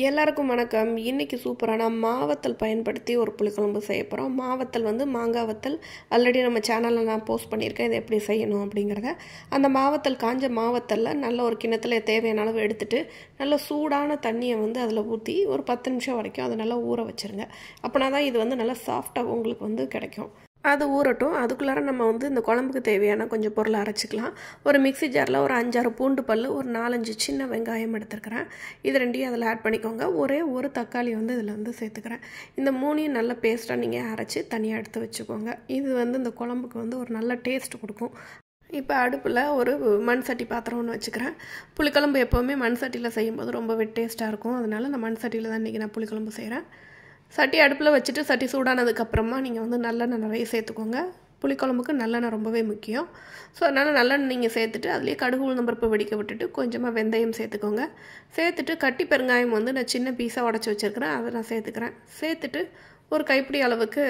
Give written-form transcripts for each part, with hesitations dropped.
எல்லாருக்கும் வணக்கம். இன்னைக்கு சூப்பரான மாவத்தல் பயன்படுத்தி ஒரு புளிக்குழம்பு செய்ய போகிறோம். மாவத்தல் வந்து மாங்காய் வத்தல். ஆல்ரெடி நம்ம சேனலில் நான் போஸ்ட் பண்ணியிருக்கேன், இதை எப்படி செய்யணும் அப்படிங்கிறத. அந்த மாவத்தல் காஞ்ச மாவத்தலில் நல்ல ஒரு கிண்ணத்தில் தேவையான அளவு எடுத்துகிட்டு நல்ல சூடான தண்ணியை வந்து அதில் ஊற்றி ஒரு 10 நிமிஷம் வரைக்கும் அதை நல்லா ஊற வச்சுருங்க. அப்படின்னா தான் இது வந்து நல்லா சாஃப்டாக உங்களுக்கு வந்து கிடைக்கும். அது ஊறட்டும். அதுக்குள்ளார நம்ம வந்து இந்த குழம்புக்கு தேவையான கொஞ்சம் பொருளை அரைச்சிக்கலாம். ஒரு மிக்ஸி ஜாரில் ஒரு 5-6 பூண்டு பல், ஒரு 4-5 சின்ன வெங்காயம் எடுத்துருக்கிறேன். இது ரெண்டையும் அதில் ஆட் பண்ணிக்கோங்க. ஒரே ஒரு தக்காளி வந்து இதில் வந்து சேர்த்துக்கிறேன். இந்த மூணையும் நல்ல பேஸ்ட்டாக நீங்கள் அரைச்சி தனியாக எடுத்து வச்சுக்கோங்க. இது வந்து இந்த குழம்புக்கு வந்து ஒரு நல்ல டேஸ்ட் கொடுக்கும். இப்போ அடுப்பில் ஒரு மண் சட்டி பாத்திரம் ஒன்று வச்சுக்கிறேன். புளிக்குழம்பு எப்போவுமே மண் சட்டியில் செய்யும்போது ரொம்பவே டேஸ்ட்டாக இருக்கும். அதனால நான் மண் சட்டியில் தான் இன்றைக்கி நான் புளிக்குழம்பு செய்கிறேன். சட்டி அடுப்பில் வச்சுட்டு சட்டி சூடானதுக்கப்புறமா நீங்கள் வந்து நல்லெண்ணெய் நிறைய சேர்த்துக்கோங்க. புளிக்குழம்புக்கு நல்லெண்ணெய் ரொம்பவே முக்கியம். ஸோ அதனால் நல்லெண்ணெய் நீங்கள் சேர்த்துட்டு அதுலேயே கடுகு உளுந்தம் பருப்பு வெடிக்க விட்டுட்டு கொஞ்சமாக வெந்தயம் சேர்த்துக்கோங்க. சேர்த்துட்டு கட்டி பெருங்காயம் வந்து நான் சின்ன பீஸாக உடச்சி வச்சுருக்கிறேன், அதை நான் சேர்த்துக்கிறேன். சேர்த்துட்டு ஒரு கைப்பிடி அளவுக்கு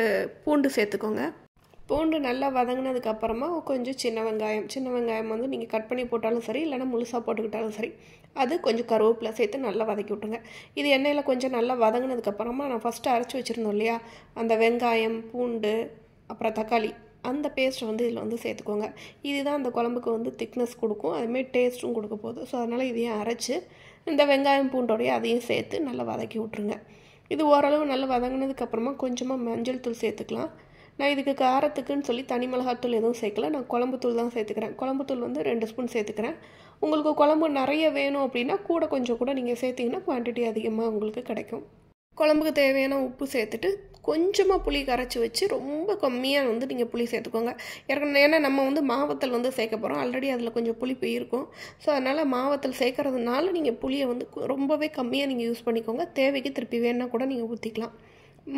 பூண்டு சேர்த்துக்கோங்க. பூண்டு நல்லா வதங்கினதுக்கப்புறமா கொஞ்சம் சின்ன வெங்காயம் வந்து நீங்கள் கட் பண்ணி போட்டாலும் சரி, இல்லைனா முழுசாக போட்டுக்கிட்டாலும் சரி, அது கொஞ்சம் கருவேப்பிலை சேர்த்து நல்லா வதக்கி விட்டுருங்க. இது எண்ணெயில் கொஞ்சம் நல்லா வதங்கினதுக்கப்புறமா நான் ஃபஸ்ட்டு அரைச்சி வச்சுருந்தோம் இல்லையா, அந்த வெங்காயம், பூண்டு, அப்புறம் தக்காளி, அந்த பேஸ்ட்டை வந்து இதில் வந்து சேர்த்துக்கோங்க. இதுதான் அந்த குழம்புக்கு வந்து திக்னஸ் கொடுக்கும், அதுமாரி டேஸ்ட்டும் கொடுக்க போகுது. ஸோ அதனால் இதையும் அரைச்சி இந்த வெங்காயம் பூண்டோடைய அதையும் சேர்த்து நல்லா வதக்கி விட்ருங்க. இது ஓரளவு நல்லா வதங்கினதுக்கப்புறமா கொஞ்சமாக மஞ்சள் தூள் சேர்த்துக்கலாம். நான் இதுக்கு காரத்துக்குன்னு சொல்லி தனி மிளகாத்தூள் எதுவும் சேர்க்கல, நான் குழம்புத்தூள் தான் சேர்த்துக்கிறேன். குழம்புத்தூள் வந்து 2 ஸ்பூன் சேர்த்துக்கிறேன். உங்களுக்கு குழம்பு நிறைய வேணும் அப்படின்னா கொஞ்சம் கூட நீங்கள் சேர்த்திங்கன்னா குவான்டிட்டி அதிகமாக உங்களுக்கு கிடைக்கும். குழம்புக்கு தேவையான உப்பு சேர்த்துட்டு கொஞ்சமாக புளி கரைச்சி வச்சு ரொம்ப கம்மியாக வந்து நீங்கள் புளி சேர்த்துக்கோங்க. ஏன்னா நம்ம வந்து மாவத்தல் வந்து சேர்க்க போகிறோம், ஆல்ரெடி அதில் கொஞ்சம் புளிப்பு இருக்கும். ஸோ அதனால் மாவத்தல் சேர்க்கறதுனால நீங்கள் புளியை வந்து ரொம்பவே கம்மியாக நீங்கள் யூஸ் பண்ணிக்கோங்க. தேவைக்கு திருப்பி வேணால் கூட நீங்கள் ஊற்றிக்கலாம்.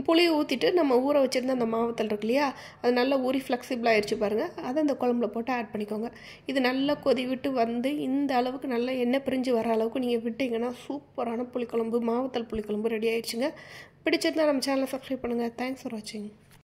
புளியை ஊற்றிட்டு நம்ம ஊற வச்சுருந்த அந்த மாவத்தல் இருக்கு இல்லையா, அது நல்லா ஊறி ஃப்ளெக்சிபிள் ஆகிடுச்சு பாருங்கள். அதை அந்த குழம்புல போட்டு ஆட் பண்ணிக்கோங்க. இது நல்லா கொதி விட்டு வந்து இந்த அளவுக்கு நல்லா எண்ணெய் பிரிஞ்சு வர அளவுக்கு நீங்கள் விட்டிங்கன்னா சூப்பரான புளிக்குழம்பு, மாவத்தல் புளிக்குழம்பு ரெடி ஆகிடுச்சுங்க. பிடிச்சிருந்தா நம்ம சேனலை சப்ஸ்கிரைப் பண்ணுங்கள். தேங்க்ஸ் ஃபார் வாட்சிங்.